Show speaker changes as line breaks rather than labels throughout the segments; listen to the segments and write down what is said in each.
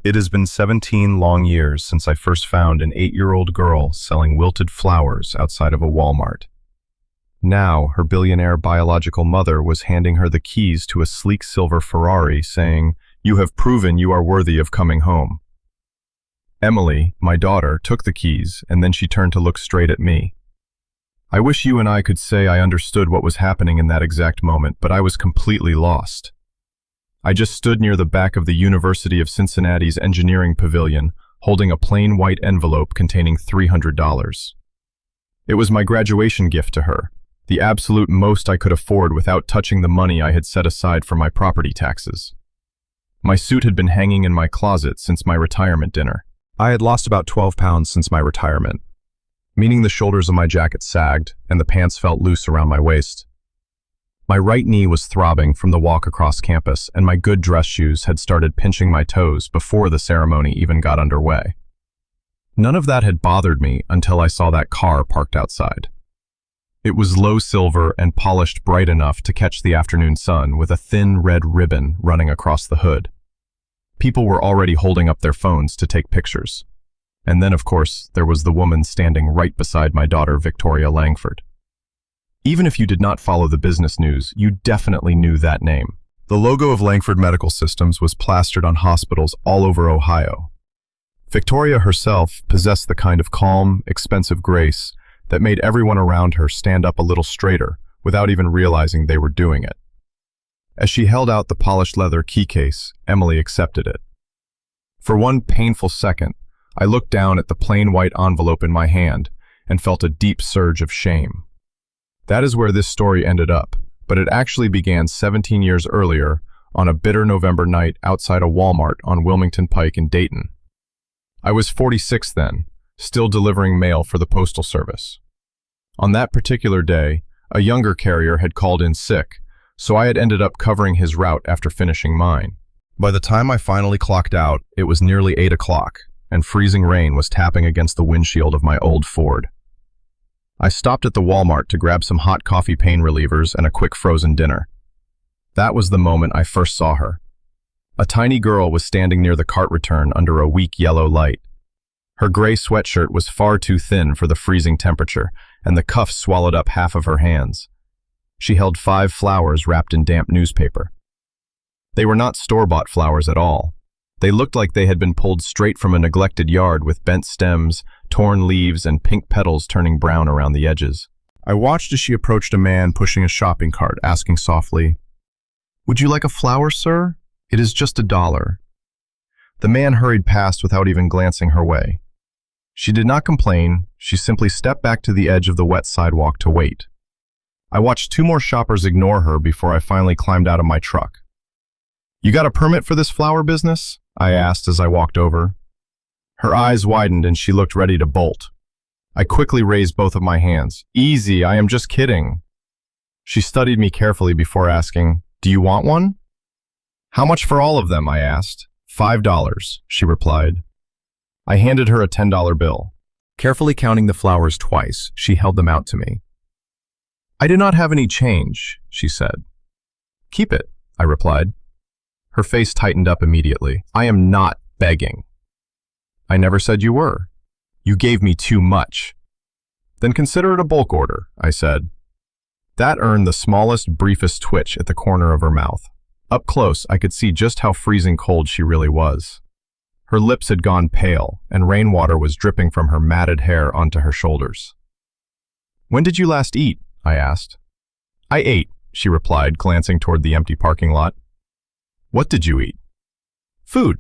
It has been 17 long years since I first found an 8-year-old girl selling wilted flowers outside of a Walmart. Now, her billionaire biological mother was handing her the keys to a sleek silver Ferrari, saying, "You have proven you are worthy of coming home." Emily, my daughter, took the keys, and then she turned to look straight at me. I wish you and I could say I understood what was happening in that exact moment, but I was completely lost. I just stood near the back of the University of Cincinnati's engineering pavilion, holding a plain white envelope containing $300. It was my graduation gift to her, the absolute most I could afford without touching the money I had set aside for my property taxes. My suit had been hanging in my closet since my retirement dinner. I had lost about 12 pounds since my retirement, meaning the shoulders of my jacket sagged and the pants felt loose around my waist. My right knee was throbbing from the walk across campus, and my good dress shoes had started pinching my toes before the ceremony even got underway. None of that had bothered me until I saw that car parked outside. It was low silver and polished bright enough to catch the afternoon sun, with a thin red ribbon running across the hood. People were already holding up their phones to take pictures. And then, of course, there was the woman standing right beside my daughter, Victoria Langford. Even if you did not follow the business news, you definitely knew that name. The logo of Langford Medical Systems was plastered on hospitals all over Ohio. Victoria herself possessed the kind of calm, expensive grace that made everyone around her stand up a little straighter without even realizing they were doing it. As she held out the polished leather key case, Emily accepted it. For one painful second, I looked down at the plain white envelope in my hand and felt a deep surge of shame. That is where this story ended up, but it actually began 17 years earlier on a bitter November night outside a Walmart on Wilmington Pike in Dayton. I was 46 then, still delivering mail for the Postal Service. On that particular day, a younger carrier had called in sick, so I had ended up covering his route after finishing mine. By the time I finally clocked out, it was nearly 8 o'clock, and freezing rain was tapping against the windshield of my old Ford. I stopped at the Walmart to grab some hot coffee pain relievers and a quick frozen dinner. That was the moment I first saw her. A tiny girl was standing near the cart return under a weak yellow light. Her gray sweatshirt was far too thin for the freezing temperature, and the cuffs swallowed up half of her hands. She held 5 flowers wrapped in damp newspaper. They were not store-bought flowers at all. They looked like they had been pulled straight from a neglected yard, with bent stems, torn leaves, and pink petals turning brown around the edges. I watched as she approached a man pushing a shopping cart, asking softly, "Would you like a flower, sir? It is just $1." The man hurried past without even glancing her way. She did not complain. She simply stepped back to the edge of the wet sidewalk to wait. I watched 2 more shoppers ignore her before I finally climbed out of my truck. "You got a permit for this flower business?" I asked as I walked over. Her eyes widened and she looked ready to bolt. I quickly raised both of my hands. "Easy, I am just kidding." She studied me carefully before asking, "Do you want one?" "How much for all of them?" I asked. $5, she replied. I handed her a $10 bill. Carefully counting the flowers twice, she held them out to me. "I do not have any change," she said. "Keep it," I replied. Her face tightened up immediately. "I am not begging." "I never said you were. You gave me too much." "Then consider it a bulk order," I said. That earned the smallest, briefest twitch at the corner of her mouth. Up close, I could see just how freezing cold she really was. Her lips had gone pale, and rainwater was dripping from her matted hair onto her shoulders. "When did you last eat?" I asked. "I ate," she replied, glancing toward the empty parking lot. "What did you eat?" "Food."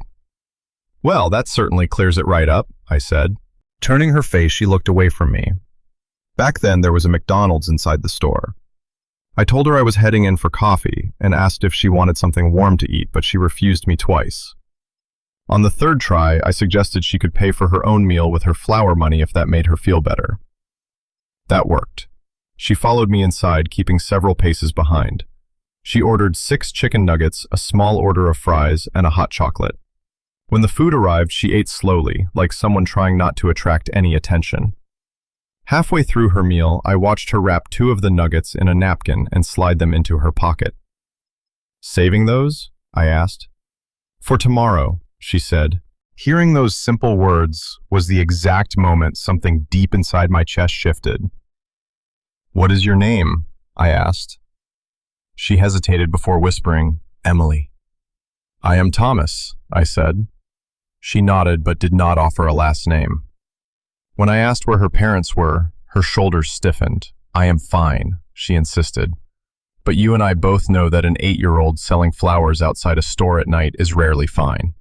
"Well, that certainly clears it right up," I said. Turning her face, she looked away from me. Back then, there was a McDonald's inside the store. I told her I was heading in for coffee and asked if she wanted something warm to eat, but she refused me twice. On the 3rd try, I suggested she could pay for her own meal with her flower money if that made her feel better. That worked. She followed me inside, keeping several paces behind. She ordered 6 chicken nuggets, a small order of fries, and a hot chocolate. When the food arrived, she ate slowly, like someone trying not to attract any attention. Halfway through her meal, I watched her wrap 2 of the nuggets in a napkin and slide them into her pocket. "Saving those?" I asked. "For tomorrow," she said, Hearing those simple words was the exact moment something deep inside my chest shifted. "What is your name?" I asked. She hesitated before whispering, "Emily." "I am Thomas," I said. She nodded but did not offer a last name. When I asked where her parents were, her shoulders stiffened. "I am fine," she insisted. "But you and I both know that an 8-year-old selling flowers outside a store at night is rarely fine."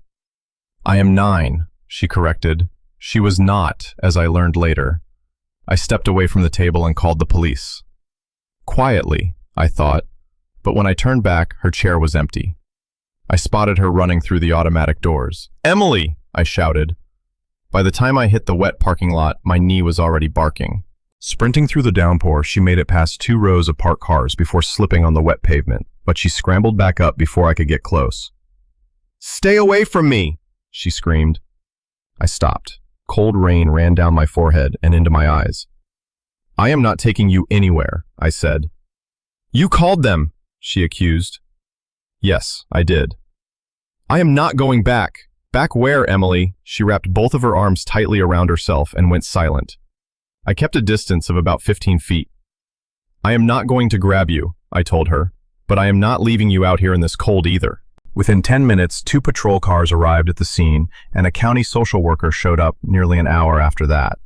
"I am 9, she corrected. She was not, as I learned later. I stepped away from the table and called the police. Quietly, I thought, but when I turned back, her chair was empty. I spotted her running through the automatic doors. "Emily!" I shouted. By the time I hit the wet parking lot, my knee was already barking. Sprinting through the downpour, she made it past 2 rows of parked cars before slipping on the wet pavement, but she scrambled back up before I could get close. "Stay away from me!" she screamed. I stopped. Cold rain ran down my forehead and into my eyes. "I am not taking you anywhere," I said. "You called them," she accused. "Yes, I did." "I am not going back." "Back where, Emily?" She wrapped both of her arms tightly around herself and went silent. I kept a distance of about 15 feet. "I am not going to grab you," I told her, "but I am not leaving you out here in this cold either." Within 10 minutes, 2 patrol cars arrived at the scene, and a county social worker showed up nearly an hour after that.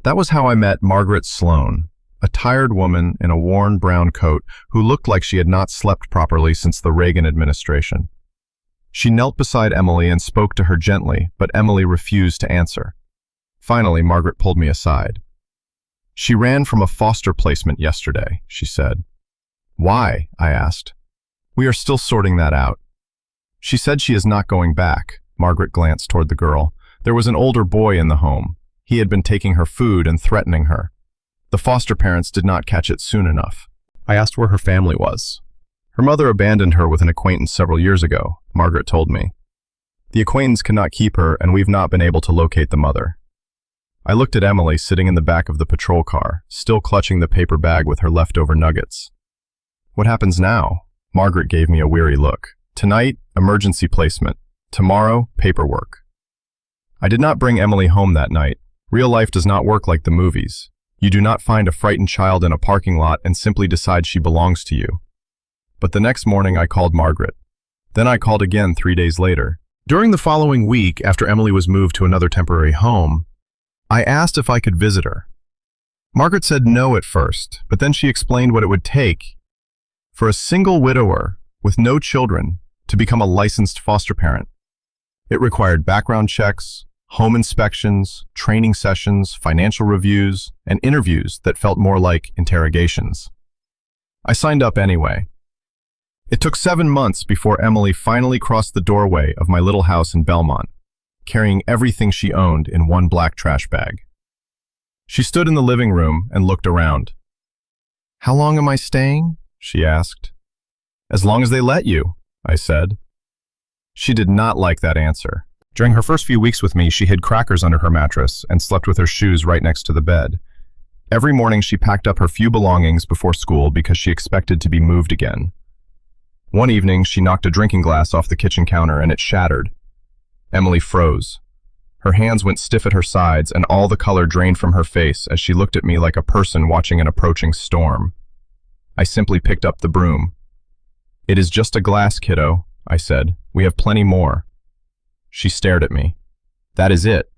That was how I met Margaret Sloan, a tired woman in a worn brown coat who looked like she had not slept properly since the Reagan administration. She knelt beside Emily and spoke to her gently, but Emily refused to answer. Finally, Margaret pulled me aside. "She ran from a foster placement yesterday," she said. "Why?" I asked. "We are still sorting that out." "She said she is not going back." Margaret glanced toward the girl. "There was an older boy in the home. He had been taking her food and threatening her. The foster parents did not catch it soon enough." I asked where her family was. "Her mother abandoned her with an acquaintance several years ago," Margaret told me. "The acquaintance cannot keep her, and we've not been able to locate the mother." I looked at Emily sitting in the back of the patrol car, still clutching the paper bag with her leftover nuggets. "What happens now?" Margaret gave me a weary look. "Tonight, emergency placement. Tomorrow, paperwork." I did not bring Emily home that night. Real life does not work like the movies. You do not find a frightened child in a parking lot and simply decide she belongs to you. But the next morning I called Margaret. Then I called again 3 days later. During the following week, after Emily was moved to another temporary home, I asked if I could visit her. Margaret said no at first, but then she explained what it would take for a single widower with no children to become a licensed foster parent. It required background checks, home inspections, training sessions, financial reviews, and interviews that felt more like interrogations. I signed up anyway. It took 7 months before Emily finally crossed the doorway of my little house in Belmont, carrying everything she owned in one black trash bag. She stood in the living room and looked around. "How long am I staying?" she asked. "As long as they let you," I said. She did not like that answer. During her first few weeks with me, she hid crackers under her mattress and slept with her shoes right next to the bed. Every morning she packed up her few belongings before school because she expected to be moved again. One evening, she knocked a drinking glass off the kitchen counter and it shattered. Emily froze. Her hands went stiff at her sides and all the color drained from her face as she looked at me like a person watching an approaching storm. I simply picked up the broom. "It is just a glass, kiddo," I said. "We have plenty more." She stared at me. "That is it."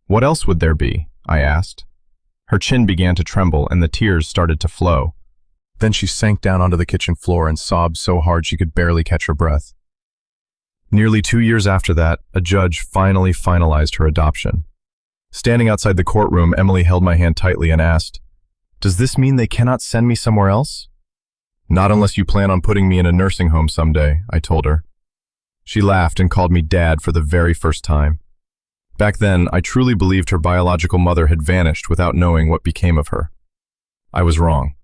"What else would there be?" I asked. Her chin began to tremble and the tears started to flow. Then she sank down onto the kitchen floor and sobbed so hard she could barely catch her breath. Nearly 2 years after that, a judge finally finalized her adoption. Standing outside the courtroom, Emily held my hand tightly and asked, "Does this mean they cannot send me somewhere else?" "Not unless you plan on putting me in a nursing home someday," I told her. She laughed and called me Dad for the very first time. Back then, I truly believed her biological mother had vanished without knowing what became of her. I was wrong.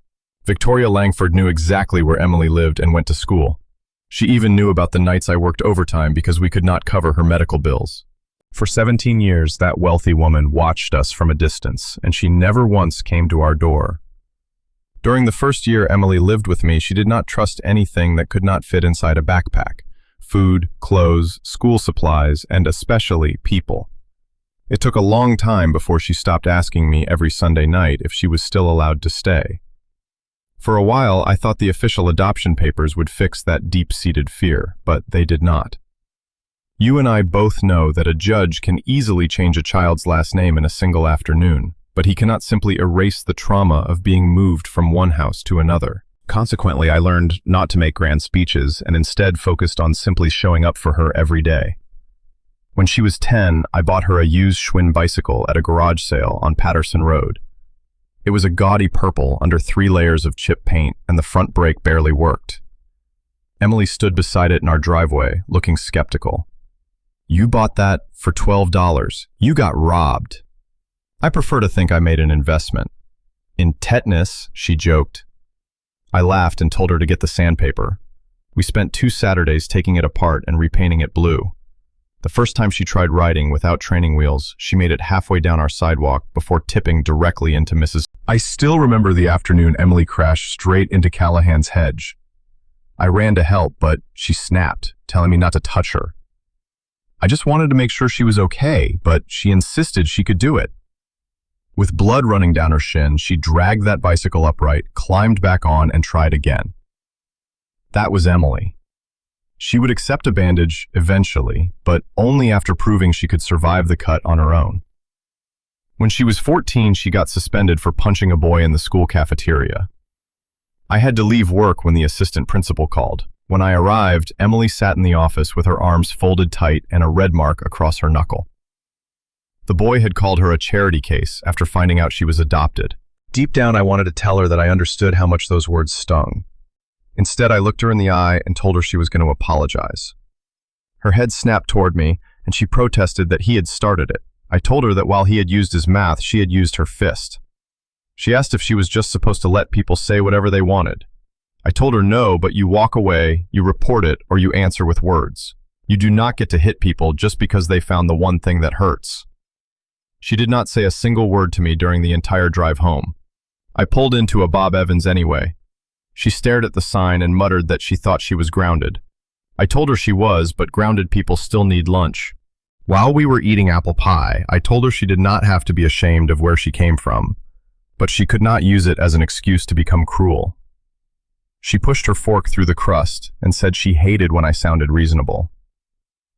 Victoria Langford knew exactly where Emily lived and went to school. She even knew about the nights I worked overtime because we could not cover her medical bills. For 17 years, that wealthy woman watched us from a distance, and she never once came to our door. During the first year Emily lived with me, she did not trust anything that could not fit inside a backpack. food, clothes, school supplies, and especially people. It took a long time before she stopped asking me every Sunday night if she was still allowed to stay. For a while, I thought the official adoption papers would fix that deep-seated fear, but they did not. You and I both know that a judge can easily change a child's last name in a single afternoon, but he cannot simply erase the trauma of being moved from one house to another. Consequently, I learned not to make grand speeches and instead focused on simply showing up for her every day. When she was 10, I bought her a used Schwinn bicycle at a garage sale on Patterson Road. It was a gaudy purple under 3 layers of chip paint, and the front brake barely worked. Emily stood beside it in our driveway, looking skeptical. "You bought that for $12. You got robbed." I prefer to think I made an investment. "In tetanus," she joked. I laughed and told her to get the sandpaper. We spent 2 Saturdays taking it apart and repainting it blue. The first time she tried riding without training wheels, she made it halfway down our sidewalk before tipping directly into Mrs. I still remember the afternoon Emily crashed straight into Callahan's hedge. I ran to help, but she snapped, telling me not to touch her. I just wanted to make sure she was okay, but she insisted she could do it. With blood running down her shin, she dragged that bicycle upright, climbed back on, and tried again. That was Emily. She would accept a bandage eventually, but only after proving she could survive the cut on her own. When she was 14, she got suspended for punching a boy in the school cafeteria. I had to leave work when the assistant principal called. When I arrived, Emily sat in the office with her arms folded tight and a red mark across her knuckle. The boy had called her a charity case after finding out she was adopted. Deep down, I wanted to tell her that I understood how much those words stung. Instead, I looked her in the eye and told her she was going to apologize. Her head snapped toward me, and she protested that he had started it. I told her that while he had used his mouth, she had used her fist. She asked if she was just supposed to let people say whatever they wanted. I told her no, but you walk away, you report it, or you answer with words. You do not get to hit people just because they found the one thing that hurts. She did not say a single word to me during the entire drive home. I pulled into a Bob Evans anyway. She stared at the sign and muttered that she thought she was grounded. I told her she was, but grounded people still need lunch. While we were eating apple pie, I told her she did not have to be ashamed of where she came from, but she could not use it as an excuse to become cruel. She pushed her fork through the crust and said she hated when I sounded reasonable.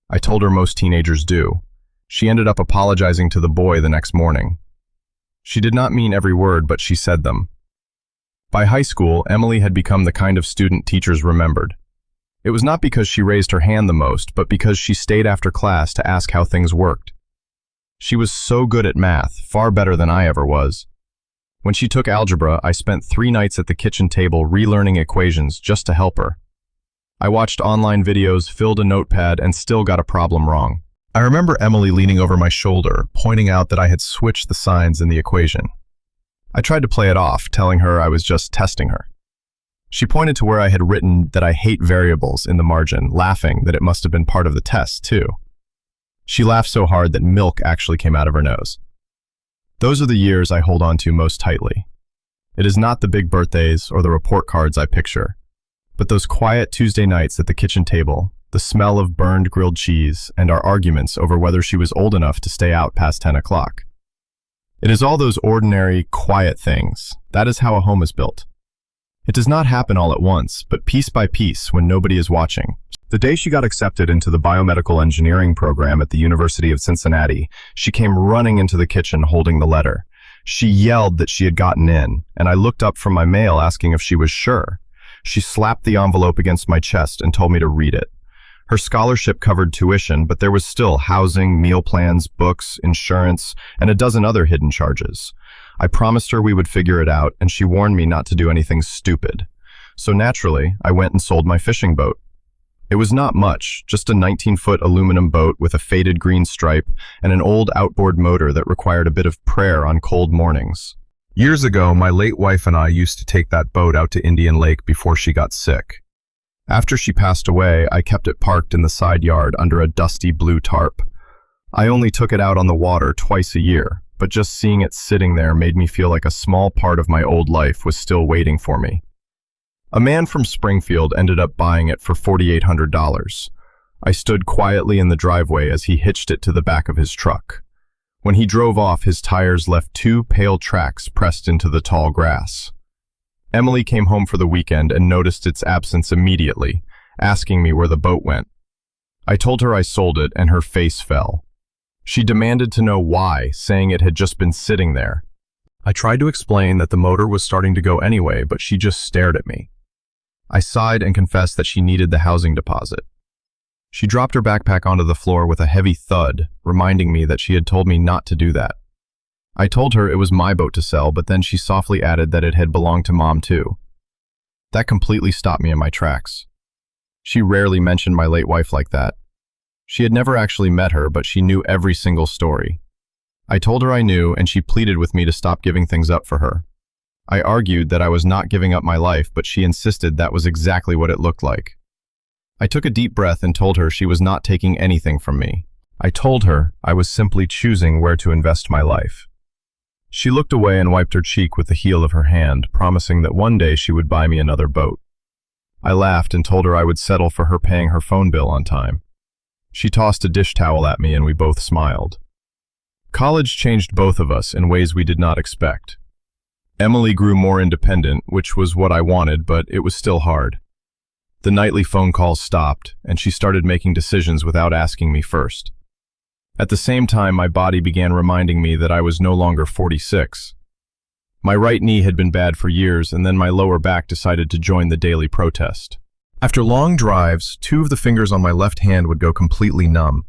I told her most teenagers do. She ended up apologizing to the boy the next morning. She did not mean every word, but she said them. By high school, Emily had become the kind of student teachers remembered. It was not because she raised her hand the most, but because she stayed after class to ask how things worked. She was so good at math, far better than I ever was. When she took algebra, I spent 3 nights at the kitchen table relearning equations just to help her. I watched online videos, filled a notepad, and still got a problem wrong. I remember Emily leaning over my shoulder, pointing out that I had switched the signs in the equation. I tried to play it off, telling her I was just testing her. She pointed to where I had written that I hate variables in the margin, laughing that it must have been part of the test, too. She laughed so hard that milk actually came out of her nose. Those are the years I hold on to most tightly. It is not the big birthdays or the report cards I picture, but those quiet Tuesday nights at the kitchen table, the smell of burned grilled cheese, and our arguments over whether she was old enough to stay out past 10 o'clock. It is all those ordinary, quiet things. That is how a home is built. It does not happen all at once, but piece by piece when nobody is watching. The day she got accepted into the biomedical engineering program at the University of Cincinnati, she came running into the kitchen holding the letter. She yelled that she had gotten in, and I looked up from my mail asking if she was sure. She slapped the envelope against my chest and told me to read it. Her scholarship covered tuition, but there was still housing, meal plans, books, insurance, and a dozen other hidden charges. I promised her we would figure it out, and she warned me not to do anything stupid. So naturally, I went and sold my fishing boat. It was not much, just a 19-foot aluminum boat with a faded green stripe and an old outboard motor that required a bit of prayer on cold mornings. Years ago, my late wife and I used to take that boat out to Indian Lake before she got sick. After she passed away, I kept it parked in the side yard under a dusty blue tarp. I only took it out on the water twice a year, but just seeing it sitting there made me feel like a small part of my old life was still waiting for me. A man from Springfield ended up buying it for $4,800. I stood quietly in the driveway as he hitched it to the back of his truck. When he drove off, his tires left two pale tracks pressed into the tall grass. Emily came home for the weekend and noticed its absence immediately, asking me where the boat went. I told her I sold it, and her face fell. She demanded to know why, saying it had just been sitting there. I tried to explain that the motor was starting to go anyway, but she just stared at me. I sighed and confessed that she needed the housing deposit. She dropped her backpack onto the floor with a heavy thud, reminding me that she had told me not to do that. I told her it was my boat to sell, but then she softly added that it had belonged to Mom too. That completely stopped me in my tracks. She rarely mentioned my late wife like that. She had never actually met her, but she knew every single story. I told her I knew, and she pleaded with me to stop giving things up for her. I argued that I was not giving up my life, but she insisted that was exactly what it looked like. I took a deep breath and told her she was not taking anything from me. I told her I was simply choosing where to invest my life. She looked away and wiped her cheek with the heel of her hand, promising that one day she would buy me another boat. I laughed and told her I would settle for her paying her phone bill on time. She tossed a dish towel at me and we both smiled. College changed both of us in ways we did not expect. Emily grew more independent, which was what I wanted, but it was still hard. The nightly phone calls stopped, and she started making decisions without asking me first. At the same time, my body began reminding me that I was no longer 46. My right knee had been bad for years, and then my lower back decided to join the daily protest. After long drives, two of the fingers on my left hand would go completely numb.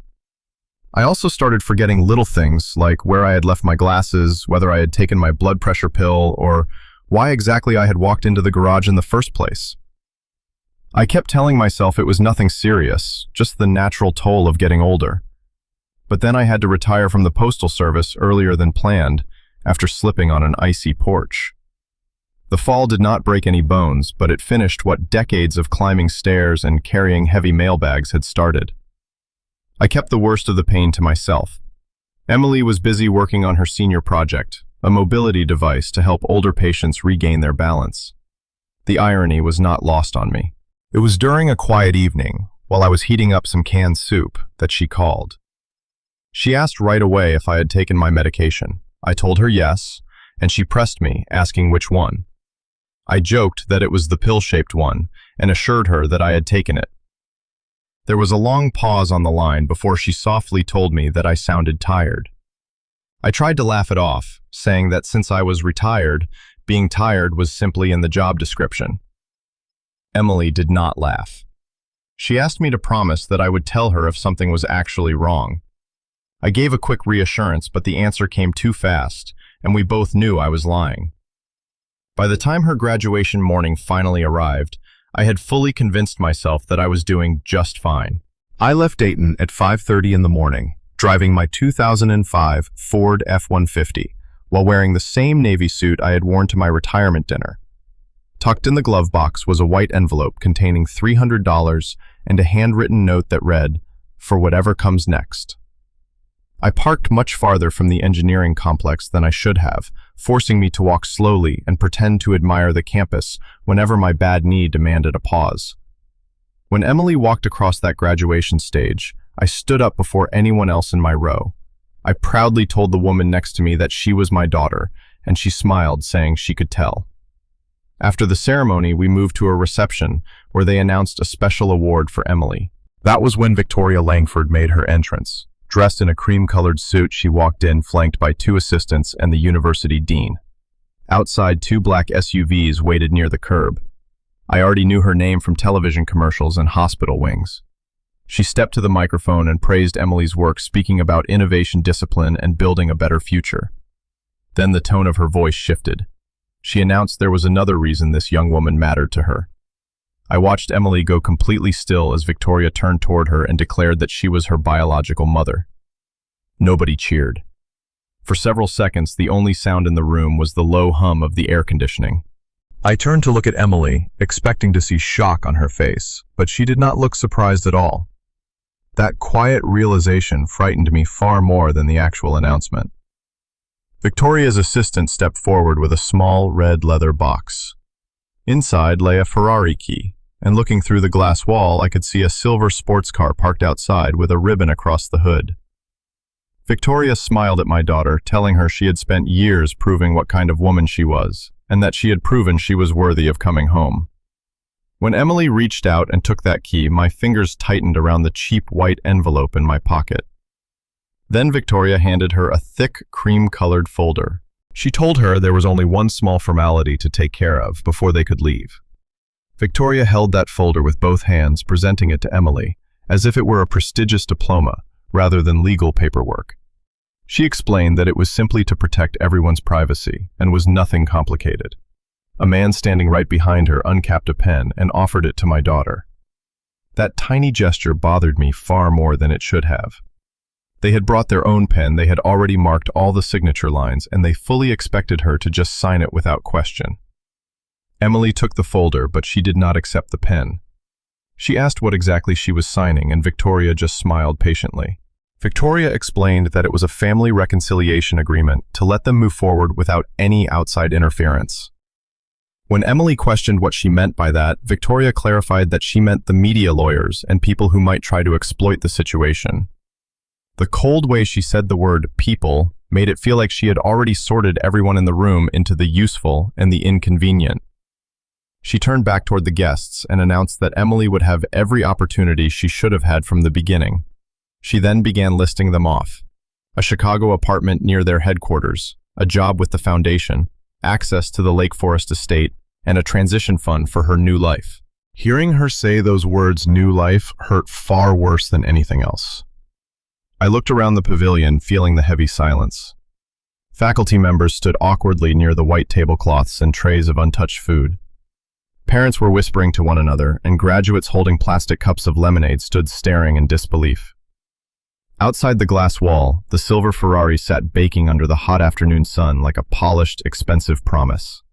I also started forgetting little things, like where I had left my glasses, whether I had taken my blood pressure pill, or why exactly I had walked into the garage in the first place. I kept telling myself it was nothing serious, just the natural toll of getting older. But then I had to retire from the postal service earlier than planned, after slipping on an icy porch. The fall did not break any bones, but it finished what decades of climbing stairs and carrying heavy mailbags had started. I kept the worst of the pain to myself. Emily was busy working on her senior project, a mobility device to help older patients regain their balance. The irony was not lost on me. It was during a quiet evening, while I was heating up some canned soup, that she called. She asked right away if I had taken my medication. I told her yes, and she pressed me, asking which one. I joked that it was the pill-shaped one, and assured her that I had taken it. There was a long pause on the line before she softly told me that I sounded tired. I tried to laugh it off, saying that since I was retired, being tired was simply in the job description. Emily did not laugh. She asked me to promise that I would tell her if something was actually wrong. I gave a quick reassurance, but the answer came too fast, and we both knew I was lying. By the time her graduation morning finally arrived, I had fully convinced myself that I was doing just fine. I left Dayton at 5:30 in the morning, driving my 2005 Ford F-150, while wearing the same Navy suit I had worn to my retirement dinner. Tucked in the glove box was a white envelope containing $300 and a handwritten note that read, "For whatever comes next." I parked much farther from the engineering complex than I should have, forcing me to walk slowly and pretend to admire the campus whenever my bad knee demanded a pause. When Emily walked across that graduation stage, I stood up before anyone else in my row. I proudly told the woman next to me that she was my daughter, and she smiled, saying she could tell. After the ceremony, we moved to a reception where they announced a special award for Emily. That was when Victoria Langford made her entrance. Dressed in a cream-colored suit, she walked in, flanked by two assistants and the university dean. Outside, two black SUVs waited near the curb. I already knew her name from television commercials and hospital wings. She stepped to the microphone and praised Emily's work, speaking about innovation, discipline, and building a better future. Then the tone of her voice shifted. She announced there was another reason this young woman mattered to her. I watched Emily go completely still as Victoria turned toward her and declared that she was her biological mother. Nobody cheered. For several seconds, the only sound in the room was the low hum of the air conditioning. I turned to look at Emily, expecting to see shock on her face, but she did not look surprised at all. That quiet realization frightened me far more than the actual announcement. Victoria's assistant stepped forward with a small red leather box. Inside lay a Ferrari key, and looking through the glass wall, I could see a silver sports car parked outside with a ribbon across the hood. Victoria smiled at my daughter, telling her she had spent years proving what kind of woman she was, and that she had proven she was worthy of coming home. When Emily reached out and took that key, my fingers tightened around the cheap white envelope in my pocket. Then Victoria handed her a thick, cream-colored folder. She told her there was only one small formality to take care of before they could leave. Victoria held that folder with both hands, presenting it to Emily, as if it were a prestigious diploma, rather than legal paperwork. She explained that it was simply to protect everyone's privacy, and was nothing complicated. A man standing right behind her uncapped a pen and offered it to my daughter. That tiny gesture bothered me far more than it should have. They had brought their own pen, they had already marked all the signature lines, and they fully expected her to just sign it without question. Emily took the folder, but she did not accept the pen. She asked what exactly she was signing, and Victoria just smiled patiently. Victoria explained that it was a family reconciliation agreement to let them move forward without any outside interference. When Emily questioned what she meant by that, Victoria clarified that she meant the media lawyers and people who might try to exploit the situation. The cold way she said the word people made it feel like she had already sorted everyone in the room into the useful and the inconvenient. She turned back toward the guests and announced that Emily would have every opportunity she should have had from the beginning. She then began listing them off. A Chicago apartment near their headquarters, a job with the foundation, access to the Lake Forest estate, and a transition fund for her new life. Hearing her say those words, new life, hurt far worse than anything else. I looked around the pavilion, feeling the heavy silence. Faculty members stood awkwardly near the white tablecloths and trays of untouched food. Parents were whispering to one another, and graduates holding plastic cups of lemonade stood staring in disbelief. Outside the glass wall, the silver Ferrari sat baking under the hot afternoon sun like a polished, expensive promise.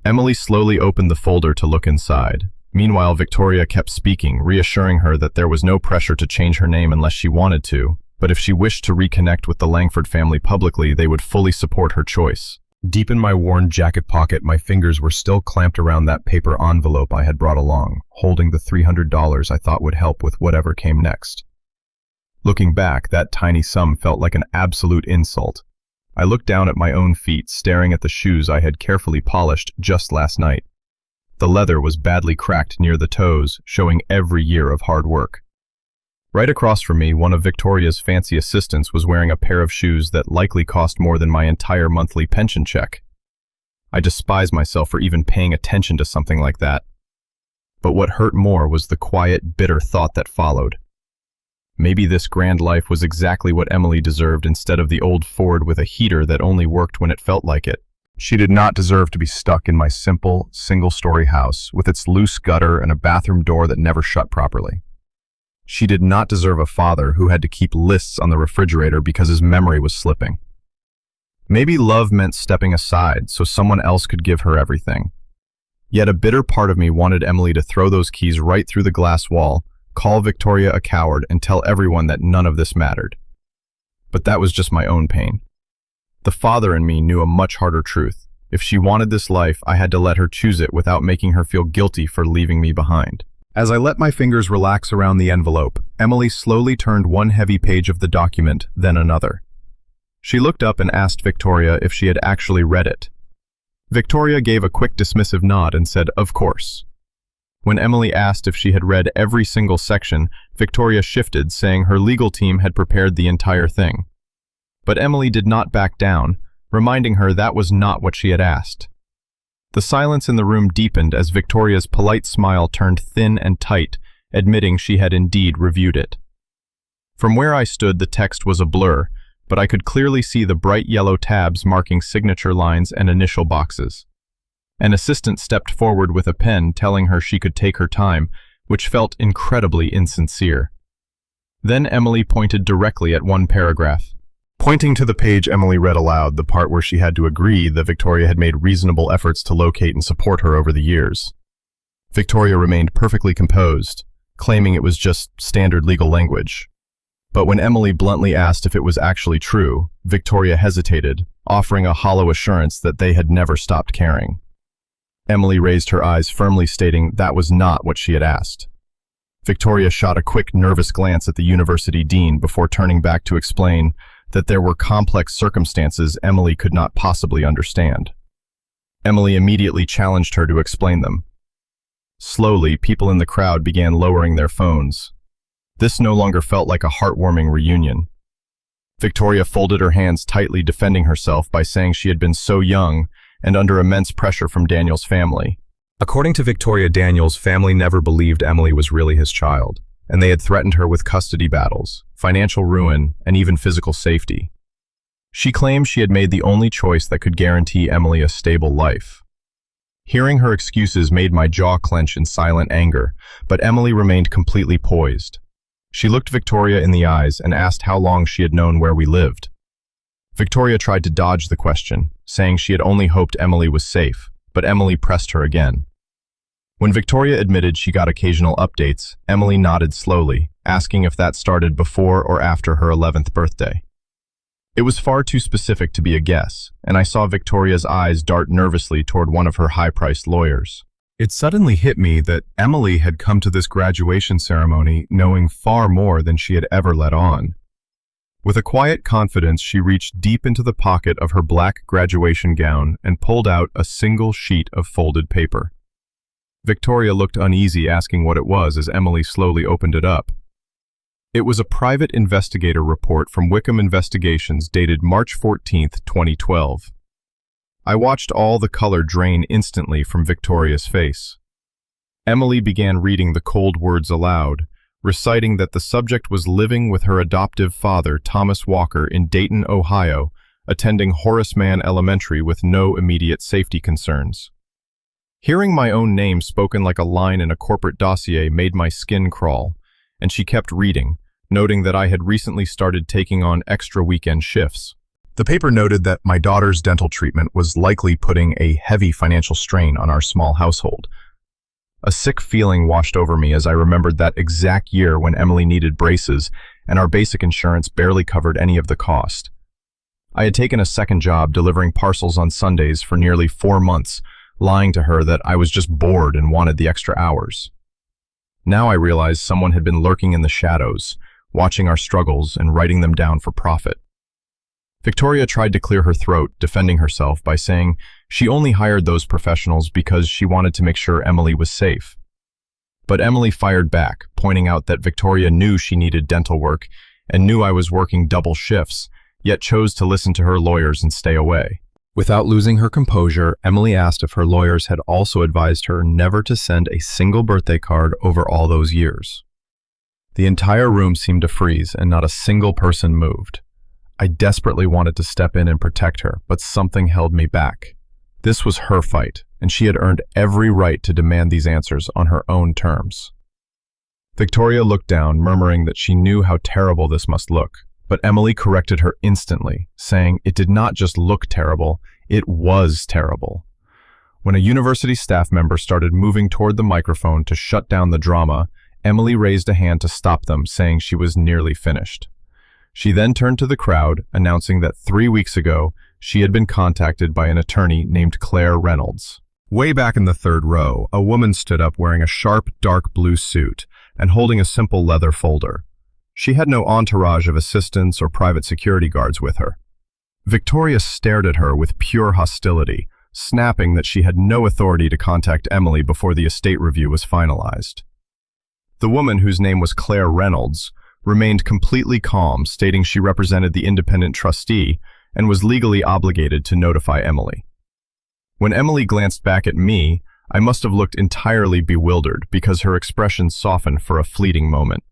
Emily slowly opened the folder to look inside. Meanwhile, Victoria kept speaking, reassuring her that there was no pressure to change her name unless she wanted to, but if she wished to reconnect with the Langford family publicly, they would fully support her choice. Deep in my worn jacket pocket, my fingers were still clamped around that paper envelope I had brought along, holding the $300 I thought would help with whatever came next. Looking back, that tiny sum felt like an absolute insult. I looked down at my own feet, staring at the shoes I had carefully polished just last night. The leather was badly cracked near the toes, showing every year of hard work. Right across from me, one of Victoria's fancy assistants was wearing a pair of shoes that likely cost more than my entire monthly pension check. I despised myself for even paying attention to something like that. But what hurt more was the quiet, bitter thought that followed. Maybe this grand life was exactly what Emily deserved instead of the old Ford with a heater that only worked when it felt like it. She did not deserve to be stuck in my simple, single-story house with its loose gutter and a bathroom door that never shut properly. She did not deserve a father who had to keep lists on the refrigerator because his memory was slipping. Maybe love meant stepping aside so someone else could give her everything. Yet a bitter part of me wanted Emily to throw those keys right through the glass wall, call Victoria a coward, and tell everyone that none of this mattered. But that was just my own pain. The father in me knew a much harder truth. If she wanted this life, I had to let her choose it without making her feel guilty for leaving me behind. As I let my fingers relax around the envelope, Emily slowly turned one heavy page of the document, then another. She looked up and asked Victoria if she had actually read it. Victoria gave a quick dismissive nod and said, "Of course." When Emily asked if she had read every single section, Victoria shifted, saying her legal team had prepared the entire thing. But Emily did not back down, reminding her that was not what she had asked. The silence in the room deepened as Victoria's polite smile turned thin and tight, admitting she had indeed reviewed it. From where I stood, the text was a blur, but I could clearly see the bright yellow tabs marking signature lines and initial boxes. An assistant stepped forward with a pen, telling her she could take her time, which felt incredibly insincere. Then Emily pointed directly at one paragraph. Pointing to the page, Emily read aloud the part where she had to agree that Victoria had made reasonable efforts to locate and support her over the years. Victoria remained perfectly composed, claiming it was just standard legal language. But when Emily bluntly asked if it was actually true, Victoria hesitated, offering a hollow assurance that they had never stopped caring. Emily raised her eyes, firmly stating that was not what she had asked. Victoria shot a quick, nervous glance at the university dean before turning back to explain that there were complex circumstances Emily could not possibly understand. Emily immediately challenged her to explain them. Slowly, people in the crowd began lowering their phones. This no longer felt like a heartwarming reunion. Victoria folded her hands tightly, defending herself by saying she had been so young and under immense pressure from Daniel's family. According to Victoria, Daniel's family never believed Emily was really his child, and they had threatened her with custody battles, financial ruin, and even physical safety. She claimed she had made the only choice that could guarantee Emily a stable life. Hearing her excuses made my jaw clench in silent anger, but Emily remained completely poised. She looked Victoria in the eyes and asked how long she had known where we lived. Victoria tried to dodge the question, saying she had only hoped Emily was safe, but Emily pressed her again. When Victoria admitted she got occasional updates, Emily nodded slowly, asking if that started before or after her 11th birthday. It was far too specific to be a guess, and I saw Victoria's eyes dart nervously toward one of her high-priced lawyers. It suddenly hit me that Emily had come to this graduation ceremony knowing far more than she had ever let on. With a quiet confidence, she reached deep into the pocket of her black graduation gown and pulled out a single sheet of folded paper. Victoria looked uneasy, asking what it was as Emily slowly opened it up. It was a private investigator report from Wickham Investigations dated March 14, 2012. I watched all the color drain instantly from Victoria's face. Emily began reading the cold words aloud, reciting that the subject was living with her adoptive father, Thomas Walker, in Dayton, Ohio, attending Horace Mann Elementary with no immediate safety concerns. Hearing my own name spoken like a line in a corporate dossier made my skin crawl, and she kept reading, noting that I had recently started taking on extra weekend shifts. The paper noted that my daughter's dental treatment was likely putting a heavy financial strain on our small household. A sick feeling washed over me as I remembered that exact year when Emily needed braces and our basic insurance barely covered any of the cost. I had taken a second job delivering parcels on Sundays for nearly 4 months, lying to her that I was just bored and wanted the extra hours. Now I realized someone had been lurking in the shadows, watching our struggles and writing them down for profit. Victoria tried to clear her throat, defending herself by saying she only hired those professionals because she wanted to make sure Emily was safe. But Emily fired back, pointing out that Victoria knew she needed dental work and knew I was working double shifts, yet chose to listen to her lawyers and stay away. Without losing her composure, Emily asked if her lawyers had also advised her never to send a single birthday card over all those years. The entire room seemed to freeze and not a single person moved. I desperately wanted to step in and protect her, but something held me back. This was her fight, and she had earned every right to demand these answers on her own terms. Victoria looked down, murmuring that she knew how terrible this must look, but Emily corrected her instantly, saying it did not just look terrible, it was terrible. When a university staff member started moving toward the microphone to shut down the drama, Emily raised a hand to stop them, saying she was nearly finished. She then turned to the crowd, announcing that 3 weeks ago, she had been contacted by an attorney named Claire Reynolds. Way back in the third row, a woman stood up wearing a sharp, dark blue suit and holding a simple leather folder. She had no entourage of assistants or private security guards with her. Victoria stared at her with pure hostility, snapping that she had no authority to contact Emily before the estate review was finalized. The woman, whose name was Claire Reynolds, remained completely calm, stating she represented the independent trustee and was legally obligated to notify Emily. When Emily glanced back at me, I must have looked entirely bewildered because her expression softened for a fleeting moment.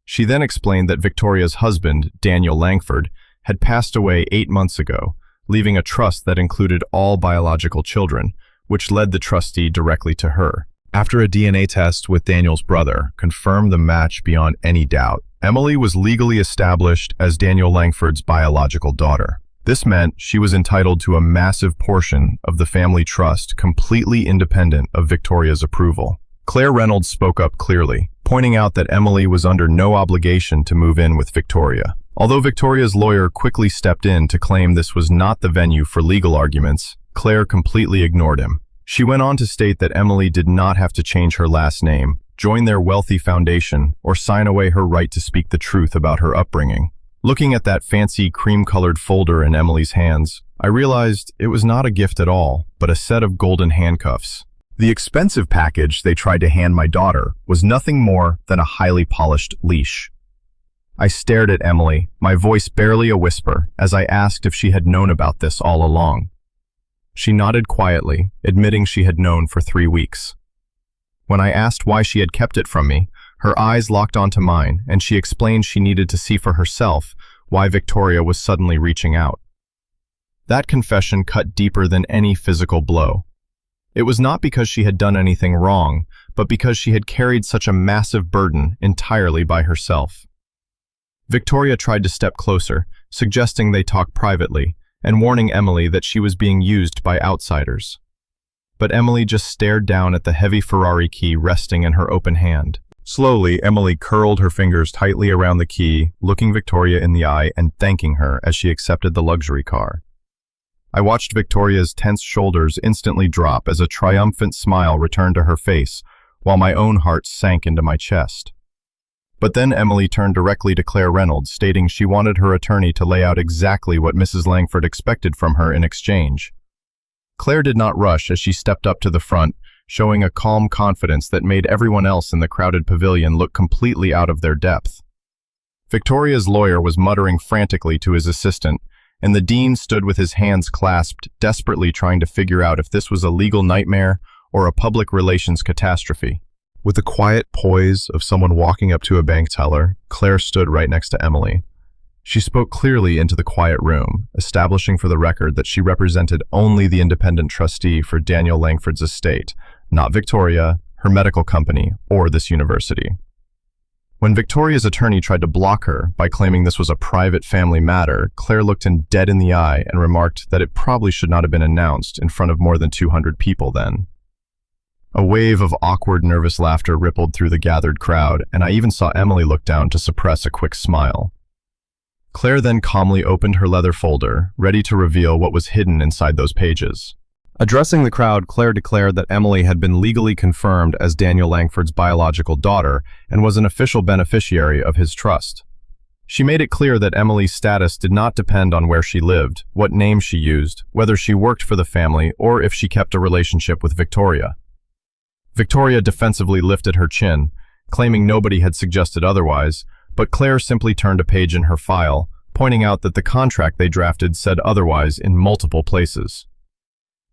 She then explained that Victoria's husband, Daniel Langford, had passed away 8 months ago, leaving a trust that included all biological children, which led the trustee directly to her. After a DNA test with Daniel's brother confirmed the match beyond any doubt, Emily was legally established as Daniel Langford's biological daughter. This meant she was entitled to a massive portion of the family trust, completely independent of Victoria's approval. Claire Reynolds spoke up clearly, pointing out that Emily was under no obligation to move in with Victoria. Although Victoria's lawyer quickly stepped in to claim this was not the venue for legal arguments, Claire completely ignored him. She went on to state that Emily did not have to change her last name, join their wealthy foundation, or sign away her right to speak the truth about her upbringing. Looking at that fancy cream-colored folder in Emily's hands, I realized it was not a gift at all, but a set of golden handcuffs. The expensive package they tried to hand my daughter was nothing more than a highly polished leash. I stared at Emily, my voice barely a whisper, as I asked if she had known about this all along. She nodded quietly, admitting she had known for 3 weeks. When I asked why she had kept it from me, her eyes locked onto mine, and she explained she needed to see for herself why Victoria was suddenly reaching out. That confession cut deeper than any physical blow. It was not because she had done anything wrong, but because she had carried such a massive burden entirely by herself. Victoria tried to step closer, suggesting they talk privately, and warning Emily that she was being used by outsiders. But Emily just stared down at the heavy Ferrari key resting in her open hand. Slowly, Emily curled her fingers tightly around the key, looking Victoria in the eye and thanking her as she accepted the luxury car. I watched Victoria's tense shoulders instantly drop as a triumphant smile returned to her face, while my own heart sank into my chest. But then Emily turned directly to Claire Reynolds, stating she wanted her attorney to lay out exactly what Mrs. Langford expected from her in exchange. Claire did not rush as she stepped up to the front, showing a calm confidence that made everyone else in the crowded pavilion look completely out of their depth. Victoria's lawyer was muttering frantically to his assistant, and the dean stood with his hands clasped, desperately trying to figure out if this was a legal nightmare or a public relations catastrophe. With the quiet poise of someone walking up to a bank teller, Claire stood right next to Emily. She spoke clearly into the quiet room, establishing for the record that she represented only the independent trustee for Daniel Langford's estate, not Victoria, her medical company, or this university. When Victoria's attorney tried to block her by claiming this was a private family matter, Claire looked him dead in the eye and remarked that it probably should not have been announced in front of more than 200 people then. A wave of awkward, nervous laughter rippled through the gathered crowd, and I even saw Emily look down to suppress a quick smile. Claire then calmly opened her leather folder, ready to reveal what was hidden inside those pages. Addressing the crowd, Claire declared that Emily had been legally confirmed as Daniel Langford's biological daughter and was an official beneficiary of his trust. She made it clear that Emily's status did not depend on where she lived, what name she used, whether she worked for the family, or if she kept a relationship with Victoria. Victoria defensively lifted her chin, claiming nobody had suggested otherwise, but Claire simply turned a page in her file, pointing out that the contract they drafted said otherwise in multiple places.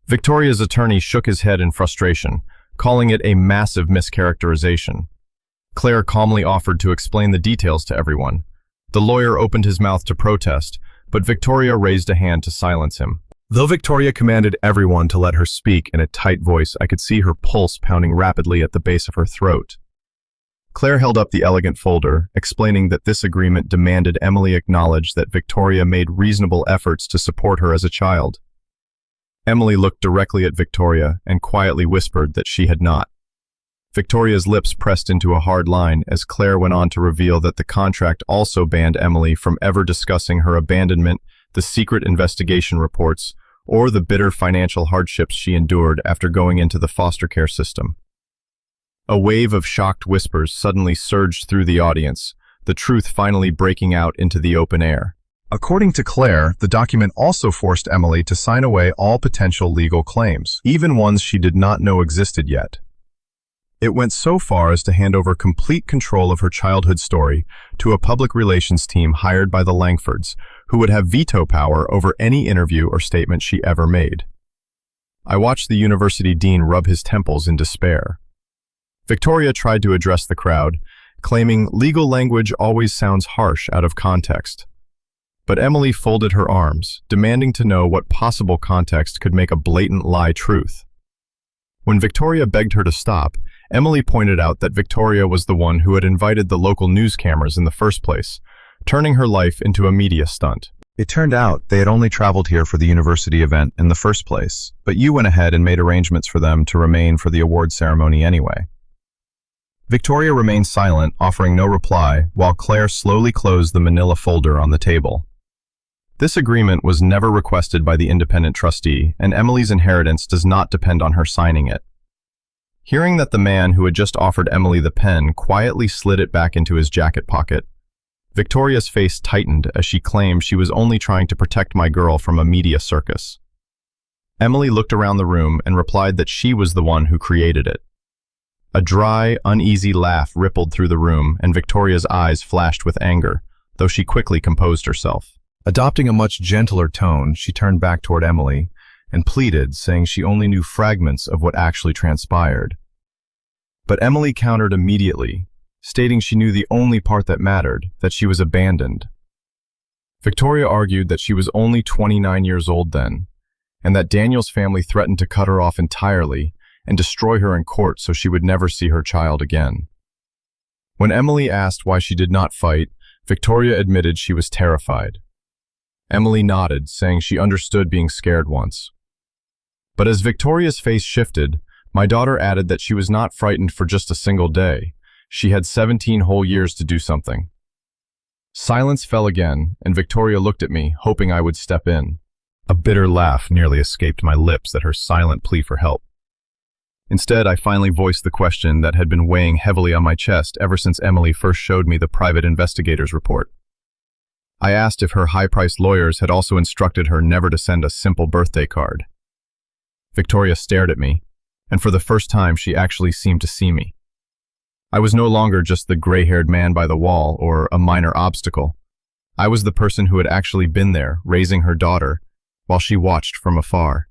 Victoria's attorney shook his head in frustration, calling it a massive mischaracterization. Claire calmly offered to explain the details to everyone. The lawyer opened his mouth to protest, but Victoria raised a hand to silence him. Though Victoria commanded everyone to let her speak in a tight voice, I could see her pulse pounding rapidly at the base of her throat. Claire held up the elegant folder, explaining that this agreement demanded Emily acknowledge that Victoria made reasonable efforts to support her as a child. Emily looked directly at Victoria and quietly whispered that she had not. Victoria's lips pressed into a hard line as Claire went on to reveal that the contract also banned Emily from ever discussing her abandonment, the secret investigation reports, or the bitter financial hardships she endured after going into the foster care system. A wave of shocked whispers suddenly surged through the audience, the truth finally breaking out into the open air. According to Claire, the document also forced Emily to sign away all potential legal claims, even ones she did not know existed yet. It went so far as to hand over complete control of her childhood story to a public relations team hired by the Langfords, who would have veto power over any interview or statement she ever made. I watched the university dean rub his temples in despair. Victoria tried to address the crowd, claiming legal language always sounds harsh out of context. But Emily folded her arms, demanding to know what possible context could make a blatant lie truth. When Victoria begged her to stop, Emily pointed out that Victoria was the one who had invited the local news cameras in the first place, turning her life into a media stunt. It turned out they had only traveled here for the university event in the first place, but you went ahead and made arrangements for them to remain for the award ceremony anyway. Victoria remained silent, offering no reply, while Claire slowly closed the manila folder on the table. This agreement was never requested by the independent trustee, and Emily's inheritance does not depend on her signing it. Hearing that the man who had just offered Emily the pen quietly slid it back into his jacket pocket, Victoria's face tightened as she claimed she was only trying to protect my girl from a media circus. Emily looked around the room and replied that she was the one who created it. A dry, uneasy laugh rippled through the room, and Victoria's eyes flashed with anger, though she quickly composed herself. Adopting a much gentler tone, she turned back toward Emily and pleaded, saying she only knew fragments of what actually transpired. But Emily countered immediately, stating she knew the only part that mattered, that she was abandoned. Victoria argued that she was only 29 years old then, and that Daniel's family threatened to cut her off entirely and destroy her in court so she would never see her child again. When Emily asked why she did not fight, Victoria admitted she was terrified. Emily nodded, saying she understood being scared once. But as Victoria's face shifted, my daughter added that she was not frightened for just a single day. She had 17 whole years to do something. Silence fell again, and Victoria looked at me, hoping I would step in. A bitter laugh nearly escaped my lips at her silent plea for help. Instead, I finally voiced the question that had been weighing heavily on my chest ever since Emily first showed me the private investigator's report. I asked if her high-priced lawyers had also instructed her never to send a simple birthday card. Victoria stared at me, and for the first time she actually seemed to see me. I was no longer just the gray-haired man by the wall or a minor obstacle. I was the person who had actually been there, raising her daughter, while she watched from afar.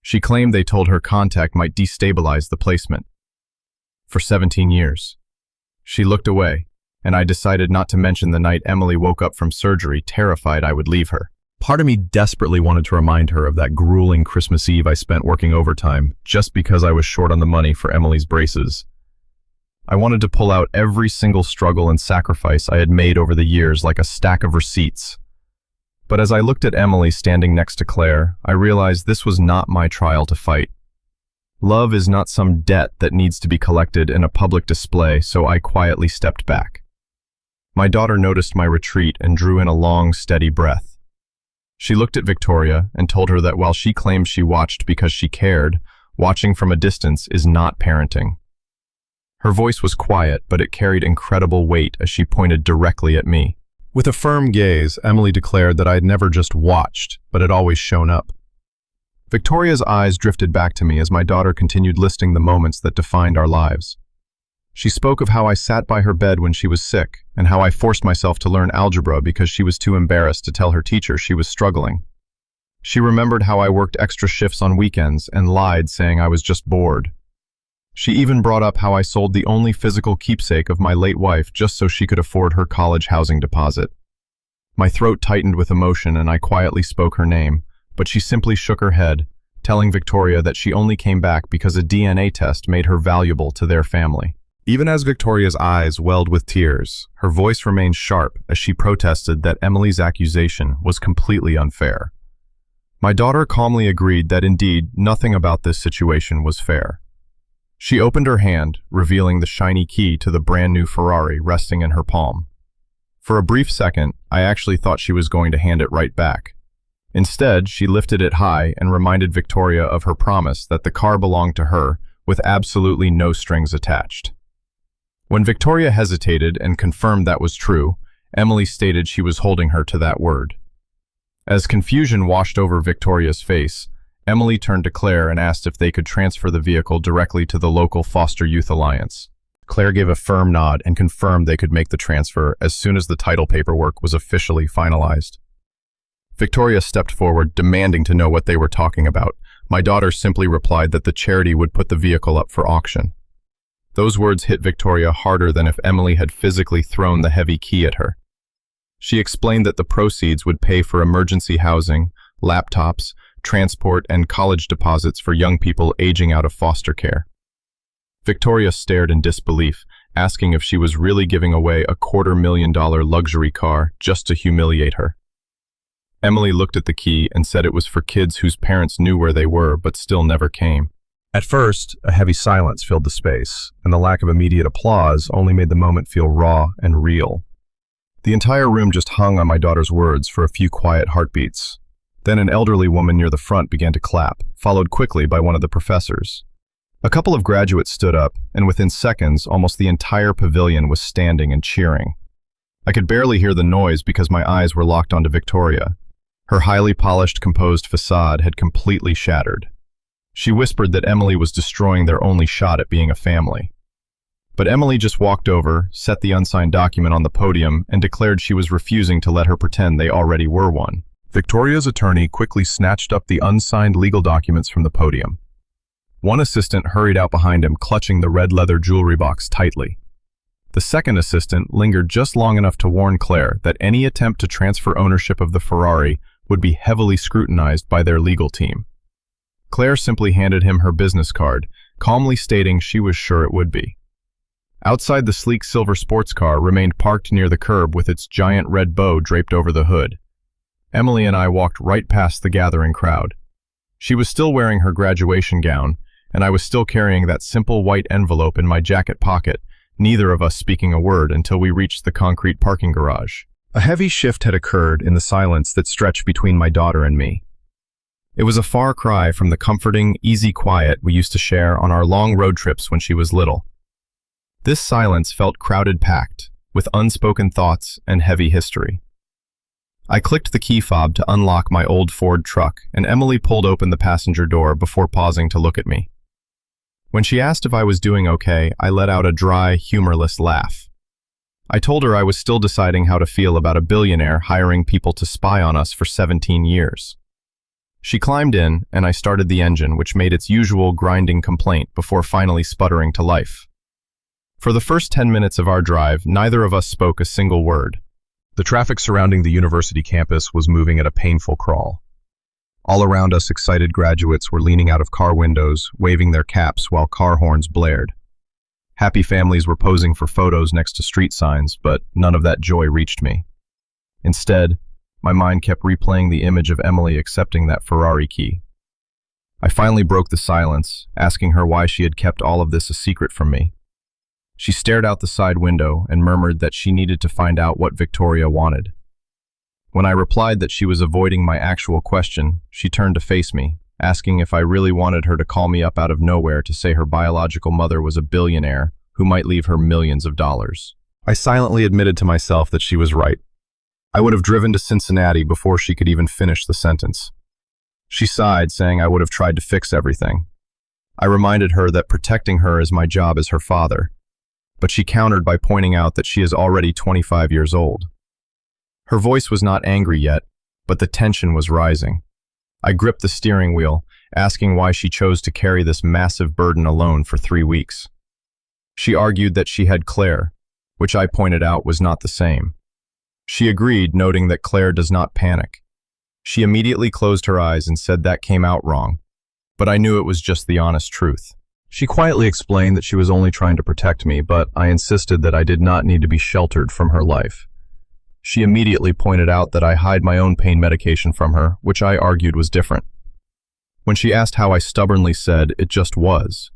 She claimed they told her contact might destabilize the placement. For 17 years. She looked away, and I decided not to mention the night Emily woke up from surgery, terrified I would leave her. Part of me desperately wanted to remind her of that grueling Christmas Eve I spent working overtime, just because I was short on the money for Emily's braces. I wanted to pull out every single struggle and sacrifice I had made over the years like a stack of receipts. But as I looked at Emily standing next to Claire, I realized this was not my trial to fight. Love is not some debt that needs to be collected in a public display, so I quietly stepped back. My daughter noticed my retreat and drew in a long, steady breath. She looked at Victoria and told her that while she claimed she watched because she cared, watching from a distance is not parenting. Her voice was quiet, but it carried incredible weight as she pointed directly at me. With a firm gaze, Emily declared that I had never just watched, but had always shown up. Victoria's eyes drifted back to me as my daughter continued listing the moments that defined our lives. She spoke of how I sat by her bed when she was sick, and how I forced myself to learn algebra because she was too embarrassed to tell her teacher she was struggling. She remembered how I worked extra shifts on weekends and lied, saying I was just bored. She even brought up how I sold the only physical keepsake of my late wife just so she could afford her college housing deposit. My throat tightened with emotion and I quietly spoke her name, but she simply shook her head, telling Victoria that she only came back because a DNA test made her valuable to their family. Even as Victoria's eyes welled with tears, her voice remained sharp as she protested that Emily's accusation was completely unfair. My daughter calmly agreed that indeed nothing about this situation was fair. She opened her hand, revealing the shiny key to the brand new Ferrari resting in her palm. For a brief second, I actually thought she was going to hand it right back. Instead, she lifted it high and reminded Victoria of her promise that the car belonged to her, with absolutely no strings attached. When Victoria hesitated and confirmed that was true, Emily stated she was holding her to that word. As confusion washed over Victoria's face, Emily turned to Claire and asked if they could transfer the vehicle directly to the local Foster Youth Alliance. Claire gave a firm nod and confirmed they could make the transfer as soon as the title paperwork was officially finalized. Victoria stepped forward, demanding to know what they were talking about. My daughter simply replied that the charity would put the vehicle up for auction. Those words hit Victoria harder than if Emily had physically thrown the heavy key at her. She explained that the proceeds would pay for emergency housing, laptops, transport, and college deposits for young people aging out of foster care. Victoria stared in disbelief, asking if she was really giving away a $250,000 luxury car just to humiliate her. Emily looked at the key and said it was for kids whose parents knew where they were but still never came. At first, a heavy silence filled the space, and the lack of immediate applause only made the moment feel raw and real. The entire room just hung on my daughter's words for a few quiet heartbeats. Then an elderly woman near the front began to clap, followed quickly by one of the professors. A couple of graduates stood up, and within seconds, almost the entire pavilion was standing and cheering. I could barely hear the noise because my eyes were locked onto Victoria. Her highly polished, composed facade had completely shattered. She whispered that Emily was destroying their only shot at being a family. But Emily just walked over, set the unsigned document on the podium, and declared she was refusing to let her pretend they already were one. Victoria's attorney quickly snatched up the unsigned legal documents from the podium. One assistant hurried out behind him, clutching the red leather jewelry box tightly. The second assistant lingered just long enough to warn Claire that any attempt to transfer ownership of the Ferrari would be heavily scrutinized by their legal team. Claire simply handed him her business card, calmly stating she was sure it would be. Outside, the sleek silver sports car remained parked near the curb with its giant red bow draped over the hood. Emily and I walked right past the gathering crowd. She was still wearing her graduation gown, and I was still carrying that simple white envelope in my jacket pocket, neither of us speaking a word until we reached the concrete parking garage. A heavy shift had occurred in the silence that stretched between my daughter and me. It was a far cry from the comforting, easy quiet we used to share on our long road trips when she was little. This silence felt crowded, packed, with unspoken thoughts and heavy history. I clicked the key fob to unlock my old Ford truck, and Emily pulled open the passenger door before pausing to look at me. When she asked if I was doing okay, I let out a dry, humorless laugh. I told her I was still deciding how to feel about a billionaire hiring people to spy on us for 17 years. She climbed in, and I started the engine, which made its usual grinding complaint before finally sputtering to life. For the first 10 minutes of our drive, neither of us spoke a single word. The traffic surrounding the university campus was moving at a painful crawl. All around us, excited graduates were leaning out of car windows, waving their caps while car horns blared. Happy families were posing for photos next to street signs, but none of that joy reached me. Instead, my mind kept replaying the image of Emily accepting that Ferrari key. I finally broke the silence, asking her why she had kept all of this a secret from me. She stared out the side window and murmured that she needed to find out what Victoria wanted. When I replied that she was avoiding my actual question, she turned to face me, asking if I really wanted her to call me up out of nowhere to say her biological mother was a billionaire who might leave her millions of dollars. I silently admitted to myself that she was right. I would have driven to Cincinnati before she could even finish the sentence. She sighed, saying I would have tried to fix everything. I reminded her that protecting her is my job as her father, but she countered by pointing out that she is already 25 years old. Her voice was not angry yet, but the tension was rising. I gripped the steering wheel, asking why she chose to carry this massive burden alone for 3 weeks. She argued that she had Claire, which I pointed out was not the same. She agreed, noting that Claire does not panic. She immediately closed her eyes and said that came out wrong, but I knew it was just the honest truth. She quietly explained that she was only trying to protect me, but I insisted that I did not need to be sheltered from her life. She immediately pointed out that I hide my own pain medication from her, which I argued was different. When she asked how, I stubbornly said it just was.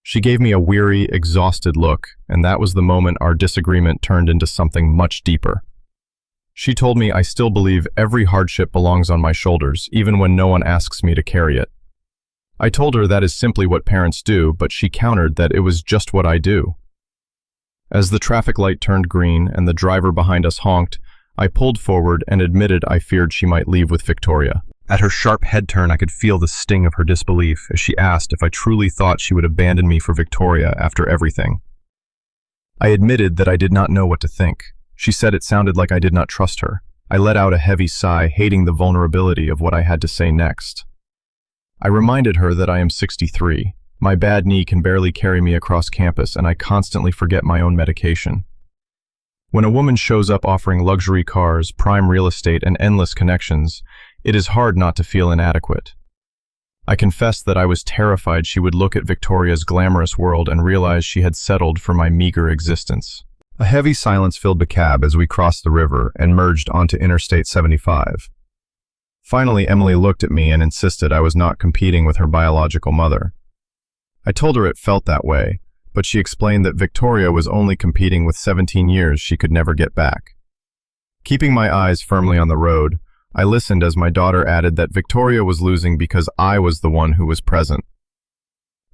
She gave me a weary, exhausted look, and that was the moment our disagreement turned into something much deeper. She told me I still believe every hardship belongs on my shoulders, even when no one asks me to carry it. I told her that is simply what parents do, but she countered that it was just what I do. As the traffic light turned green and the driver behind us honked, I pulled forward and admitted I feared she might leave with Victoria. At her sharp head turn, I could feel the sting of her disbelief as she asked if I truly thought she would abandon me for Victoria after everything. I admitted that I did not know what to think. She said it sounded like I did not trust her. I let out a heavy sigh, hating the vulnerability of what I had to say next. I reminded her that I am 63. My bad knee can barely carry me across campus, and I constantly forget my own medication. When a woman shows up offering luxury cars, prime real estate, and endless connections, it is hard not to feel inadequate. I confessed that I was terrified she would look at Victoria's glamorous world and realize she had settled for my meager existence. A heavy silence filled the cab as we crossed the river and merged onto Interstate 75. Finally, Emily looked at me and insisted I was not competing with her biological mother. I told her it felt that way, but she explained that Victoria was only competing with 17 years she could never get back. Keeping my eyes firmly on the road, I listened as my daughter added that Victoria was losing because I was the one who was present.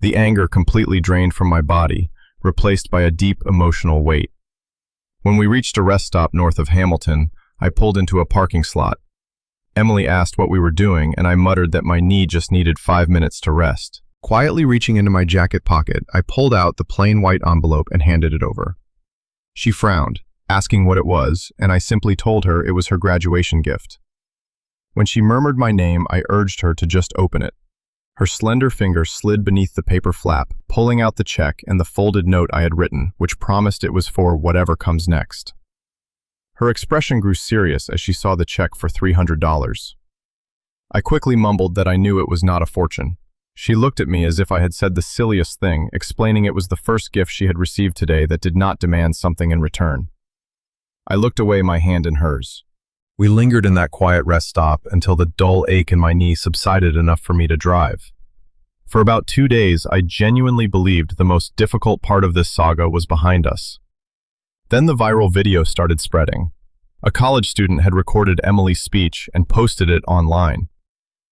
The anger completely drained from my body, replaced by a deep emotional weight. When we reached a rest stop north of Hamilton, I pulled into a parking slot. Emily asked what we were doing, and I muttered that my knee just needed 5 minutes to rest. Quietly reaching into my jacket pocket, I pulled out the plain white envelope and handed it over. She frowned, asking what it was, and I simply told her it was her graduation gift. When she murmured my name, I urged her to just open it. Her slender finger slid beneath the paper flap, pulling out the check and the folded note I had written, which promised it was for whatever comes next. Her expression grew serious as she saw the check for $300. I quickly mumbled that I knew it was not a fortune. She looked at me as if I had said the silliest thing, explaining it was the first gift she had received today that did not demand something in return. I looked away, my hand in hers. We lingered in that quiet rest stop until the dull ache in my knee subsided enough for me to drive. For about 2 days, I genuinely believed the most difficult part of this saga was behind us. Then the viral video started spreading. A college student had recorded Emily's speech and posted it online.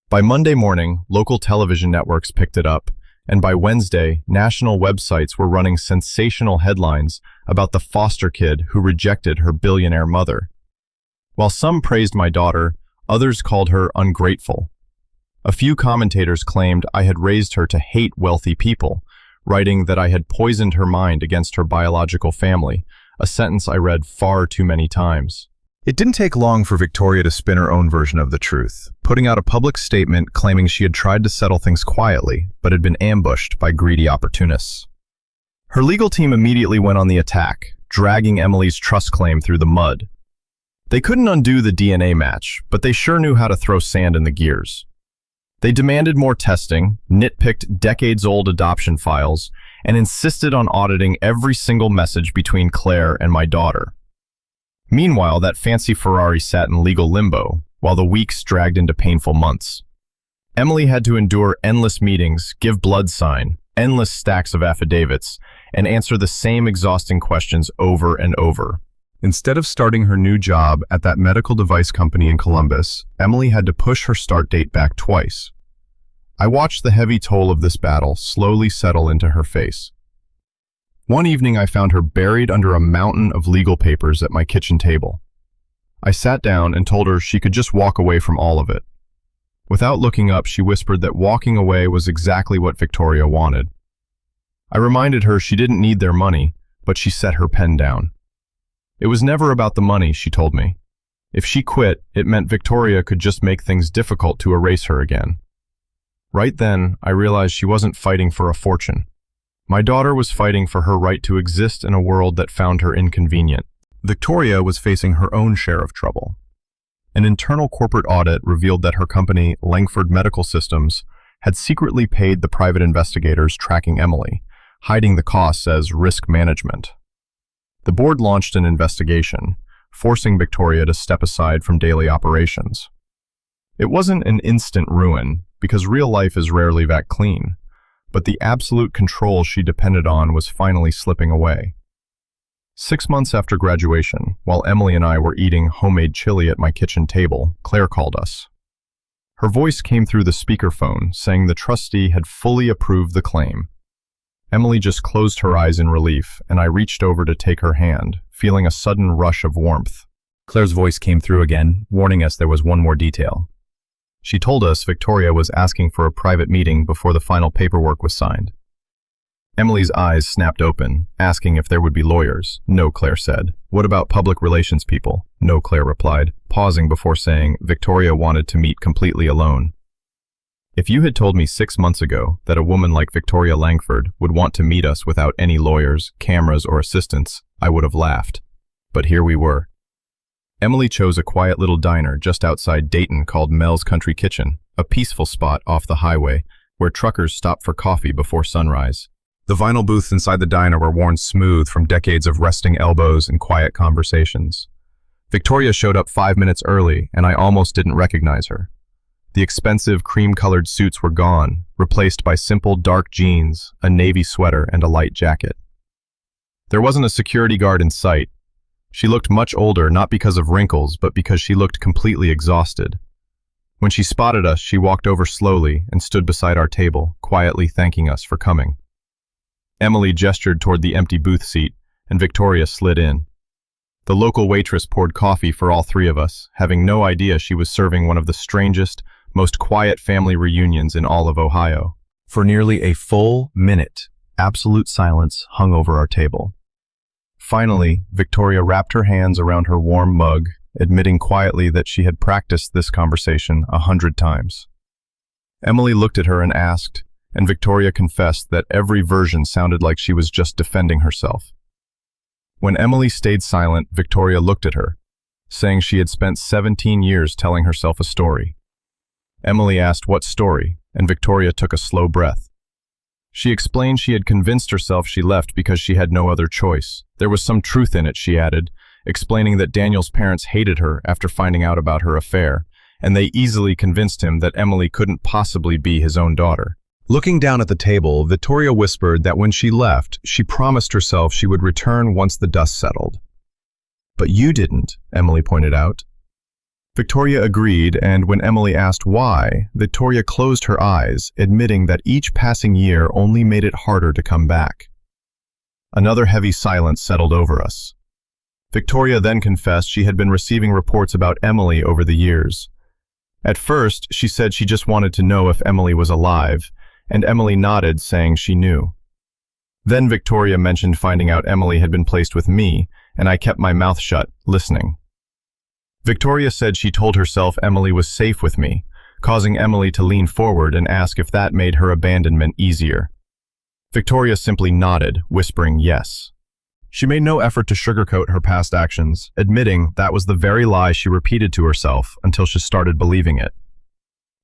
By Monday morning, local television networks picked it up, and by Wednesday, national websites were running sensational headlines about the foster kid who rejected her billionaire mother. While some praised my daughter, others called her ungrateful. A few commentators claimed I had raised her to hate wealthy people, writing that I had poisoned her mind against her biological family, a sentence I read far too many times. It didn't take long for Victoria to spin her own version of the truth, putting out a public statement claiming she had tried to settle things quietly, but had been ambushed by greedy opportunists. Her legal team immediately went on the attack, dragging Emily's trust claim through the mud. They couldn't undo the DNA match, but they sure knew how to throw sand in the gears. They demanded more testing, nitpicked decades-old adoption files, and insisted on auditing every single message between Claire and my daughter. Meanwhile, that fancy Ferrari sat in legal limbo, while the weeks dragged into painful months. Emily had to endure endless meetings, give blood sign, endless stacks of affidavits, and answer the same exhausting questions over and over. Instead of starting her new job at that medical device company in Columbus, Emily had to push her start date back twice. I watched the heavy toll of this battle slowly settle into her face. One evening I found her buried under a mountain of legal papers at my kitchen table. I sat down and told her she could just walk away from all of it. Without looking up, she whispered that walking away was exactly what Victoria wanted. I reminded her she didn't need their money, but she set her pen down. It was never about the money, she told me. If she quit, it meant Victoria could just make things difficult to erase her again. Right then, I realized she wasn't fighting for a fortune. My daughter was fighting for her right to exist in a world that found her inconvenient. Victoria was facing her own share of trouble. An internal corporate audit revealed that her company, Langford Medical Systems, had secretly paid the private investigators tracking Emily, hiding the costs as risk management. The board launched an investigation, forcing Victoria to step aside from daily operations. It wasn't an instant ruin, because real life is rarely that clean, but the absolute control she depended on was finally slipping away. 6 months after graduation, while Emily and I were eating homemade chili at my kitchen table, Claire called us. Her voice came through the speakerphone, saying the trustee had fully approved the claim. Emily just closed her eyes in relief, and I reached over to take her hand, feeling a sudden rush of warmth. Claire's voice came through again, warning us there was one more detail. She told us Victoria was asking for a private meeting before the final paperwork was signed. Emily's eyes snapped open, asking if there would be lawyers. No, Claire said. What about public relations people? No, Claire replied, pausing before saying Victoria wanted to meet completely alone. If you had told me 6 months ago that a woman like Victoria Langford would want to meet us without any lawyers, cameras, or assistants, I would have laughed. But here we were. Emily chose a quiet little diner just outside Dayton called Mel's Country Kitchen, a peaceful spot off the highway where truckers stop for coffee before sunrise. The vinyl booths inside the diner were worn smooth from decades of resting elbows and quiet conversations. Victoria showed up 5 minutes early, and I almost didn't recognize her. The expensive cream-colored suits were gone, replaced by simple dark jeans, a navy sweater, and a light jacket. There wasn't a security guard in sight, She looked much older, not because of wrinkles, but because she looked completely exhausted. When she spotted us, she walked over slowly and stood beside our table, quietly thanking us for coming. Emily gestured toward the empty booth seat, and Victoria slid in. The local waitress poured coffee for all three of us, having no idea she was serving one of the strangest, most quiet family reunions in all of Ohio. For nearly a full minute, absolute silence hung over our table. Finally, Victoria wrapped her hands around her warm mug, admitting quietly that she had practiced this conversation 100 times. Emily looked at her and asked, and Victoria confessed that every version sounded like she was just defending herself. When Emily stayed silent, Victoria looked at her, saying she had spent 17 years telling herself a story. Emily asked what story, and Victoria took a slow breath. She explained she had convinced herself she left because she had no other choice. There was some truth in it, she added, explaining that Daniel's parents hated her after finding out about her affair, and they easily convinced him that Emily couldn't possibly be his own daughter. Looking down at the table, Victoria whispered that when she left, she promised herself she would return once the dust settled. But you didn't, Emily pointed out. Victoria agreed, and when Emily asked why, Victoria closed her eyes, admitting that each passing year only made it harder to come back. Another heavy silence settled over us. Victoria then confessed she had been receiving reports about Emily over the years. At first, she said she just wanted to know if Emily was alive, and Emily nodded, saying she knew. Then Victoria mentioned finding out Emily had been placed with me, and I kept my mouth shut, listening. Victoria said she told herself Emily was safe with me, causing Emily to lean forward and ask if that made her abandonment easier. Victoria simply nodded, whispering yes. She made no effort to sugarcoat her past actions, admitting that was the very lie she repeated to herself until she started believing it.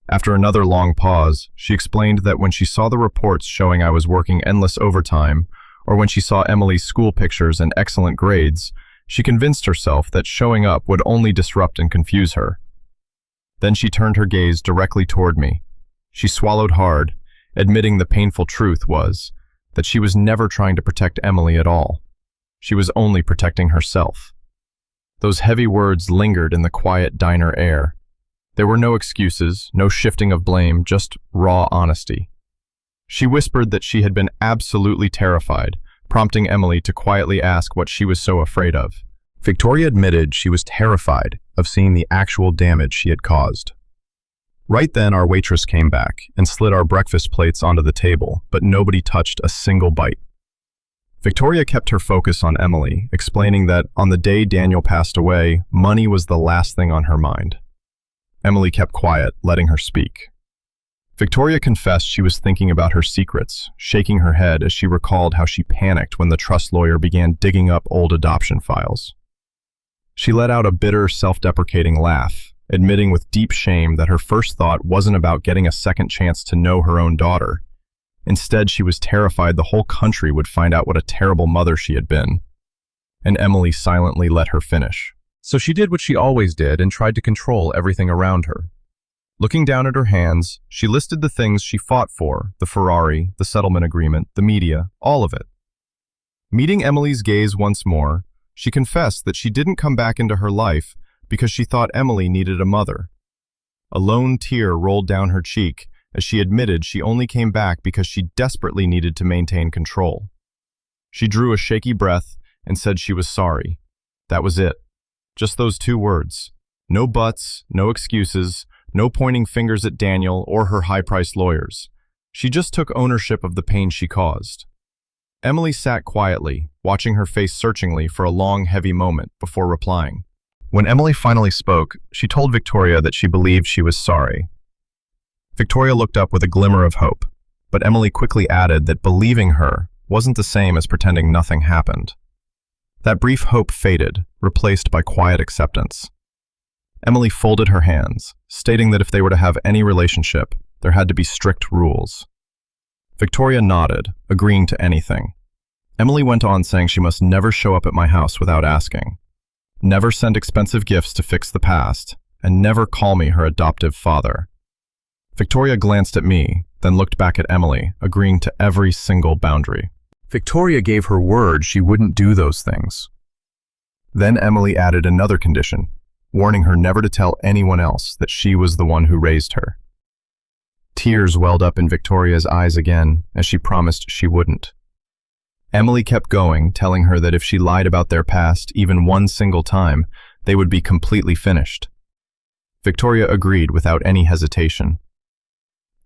After another long pause, she explained that when she saw the reports showing I was working endless overtime, or when she saw Emily's school pictures and excellent grades, she convinced herself that showing up would only disrupt and confuse her. Then she turned her gaze directly toward me. She swallowed hard, admitting the painful truth was that she was never trying to protect Emily at all. She was only protecting herself. Those heavy words lingered in the quiet diner air. There were no excuses, no shifting of blame, just raw honesty. She whispered that she had been absolutely terrified, prompting Emily to quietly ask what she was so afraid of. Victoria admitted she was terrified of seeing the actual damage she had caused. Right then, our waitress came back and slid our breakfast plates onto the table, but nobody touched a single bite. Victoria kept her focus on Emily, explaining that on the day Daniel passed away, money was the last thing on her mind. Emily kept quiet, letting her speak. Victoria confessed she was thinking about her secrets, shaking her head as she recalled how she panicked when the trust lawyer began digging up old adoption files. She let out a bitter, self-deprecating laugh, admitting with deep shame that her first thought wasn't about getting a second chance to know her own daughter. Instead, she was terrified the whole country would find out what a terrible mother she had been. And Emily silently let her finish. So she did what she always did and tried to control everything around her. Looking down at her hands, she listed the things she fought for, the Ferrari, the settlement agreement, the media, all of it. Meeting Emily's gaze once more, she confessed that she didn't come back into her life because she thought Emily needed a mother. A lone tear rolled down her cheek as she admitted she only came back because she desperately needed to maintain control. She drew a shaky breath and said she was sorry. That was it. Just those 2 words. No buts, no excuses, no pointing fingers at Daniel or her high-priced lawyers. She just took ownership of the pain she caused. Emily sat quietly, watching her face searchingly for a long, heavy moment before replying. When Emily finally spoke, she told Victoria that she believed she was sorry. Victoria looked up with a glimmer of hope, but Emily quickly added that believing her wasn't the same as pretending nothing happened. That brief hope faded, replaced by quiet acceptance. Emily folded her hands, stating that if they were to have any relationship, there had to be strict rules. Victoria nodded, agreeing to anything. Emily went on saying she must never show up at my house without asking, never send expensive gifts to fix the past, and never call me her adoptive father. Victoria glanced at me, then looked back at Emily, agreeing to every single boundary. Victoria gave her word she wouldn't do those things. Then Emily added another condition, warning her never to tell anyone else that she was the one who raised her. Tears welled up in Victoria's eyes again, as she promised she wouldn't. Emily kept going, telling her that if she lied about their past even one single time, they would be completely finished. Victoria agreed without any hesitation.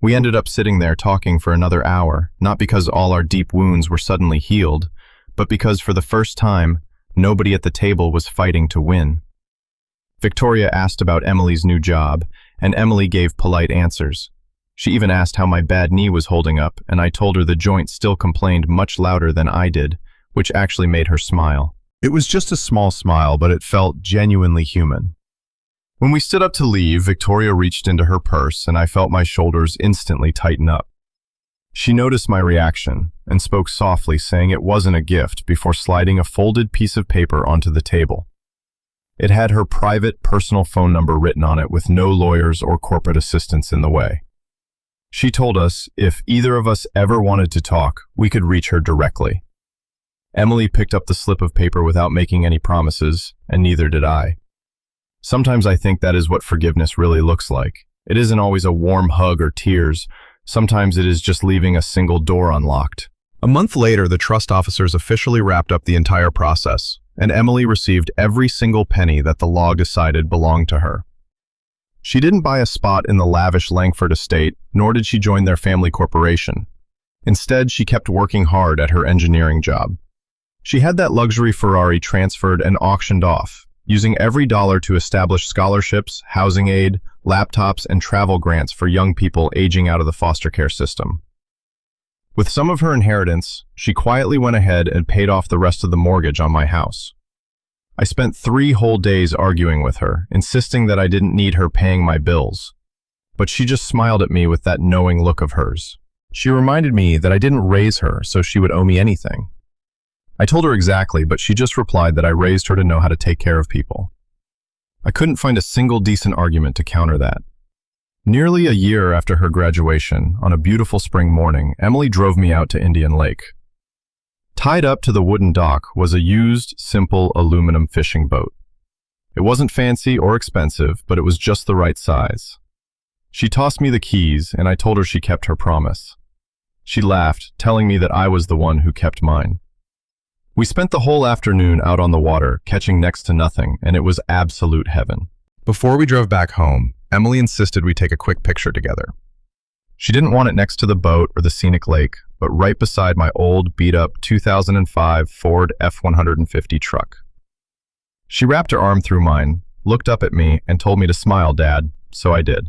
We ended up sitting there talking for another hour, not because all our deep wounds were suddenly healed, but because for the first time, nobody at the table was fighting to win. Victoria asked about Emily's new job, and Emily gave polite answers. She even asked how my bad knee was holding up, and I told her the joint still complained much louder than I did, which actually made her smile. It was just a small smile, but it felt genuinely human. When we stood up to leave, Victoria reached into her purse, and I felt my shoulders instantly tighten up. She noticed my reaction and spoke softly, saying it wasn't a gift, before sliding a folded piece of paper onto the table. It had her private, personal phone number written on it with no lawyers or corporate assistants in the way. She told us if either of us ever wanted to talk, we could reach her directly. Emily picked up the slip of paper without making any promises, and neither did I. Sometimes I think that is what forgiveness really looks like. It isn't always a warm hug or tears. Sometimes it is just leaving a single door unlocked. A month later, the trust officers officially wrapped up the entire process, and Emily received every single penny that the law decided belonged to her. She didn't buy a spot in the lavish Langford estate, nor did she join their family corporation. Instead, she kept working hard at her engineering job. She had that luxury Ferrari transferred and auctioned off, using every dollar to establish scholarships, housing aid, laptops, and travel grants for young people aging out of the foster care system. With some of her inheritance, she quietly went ahead and paid off the rest of the mortgage on my house. I spent 3 whole days arguing with her, insisting that I didn't need her paying my bills. But she just smiled at me with that knowing look of hers. She reminded me that I didn't raise her so she would owe me anything. I told her exactly, but she just replied that I raised her to know how to take care of people. I couldn't find a single decent argument to counter that. Nearly a year after her graduation, on a beautiful spring morning, Emily drove me out to Indian Lake. Tied up to the wooden dock was a used, simple aluminum fishing boat. It wasn't fancy or expensive, but it was just the right size. She tossed me the keys, and I told her she kept her promise. She laughed, telling me that I was the one who kept mine. We spent the whole afternoon out on the water, catching next to nothing, and it was absolute heaven. Before we drove back home, Emily insisted we take a quick picture together. She didn't want it next to the boat or the scenic lake, but right beside my old, beat-up 2005 Ford F-150 truck. She wrapped her arm through mine, looked up at me, and told me to smile, Dad, so I did.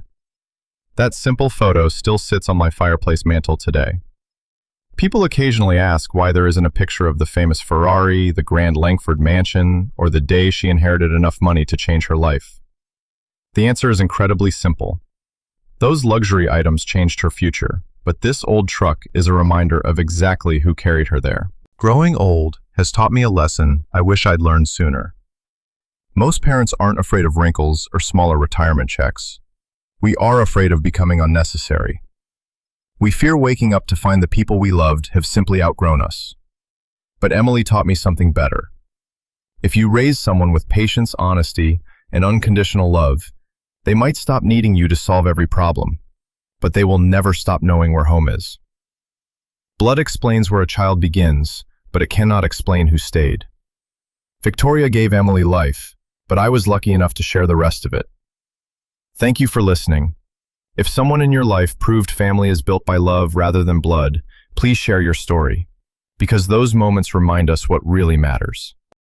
That simple photo still sits on my fireplace mantle today. People occasionally ask why there isn't a picture of the famous Ferrari, the grand Langford mansion, or the day she inherited enough money to change her life. The answer is incredibly simple. Those luxury items changed her future, but this old truck is a reminder of exactly who carried her there. Growing old has taught me a lesson I wish I'd learned sooner. Most parents aren't afraid of wrinkles or smaller retirement checks. We are afraid of becoming unnecessary. We fear waking up to find the people we loved have simply outgrown us. But Emily taught me something better. If you raise someone with patience, honesty, and unconditional love, they might stop needing you to solve every problem, but they will never stop knowing where home is. Blood explains where a child begins, but it cannot explain who stayed. Victoria gave Emily life, but I was lucky enough to share the rest of it. Thank you for listening. If someone in your life proved family is built by love rather than blood, please share your story, because those moments remind us what really matters.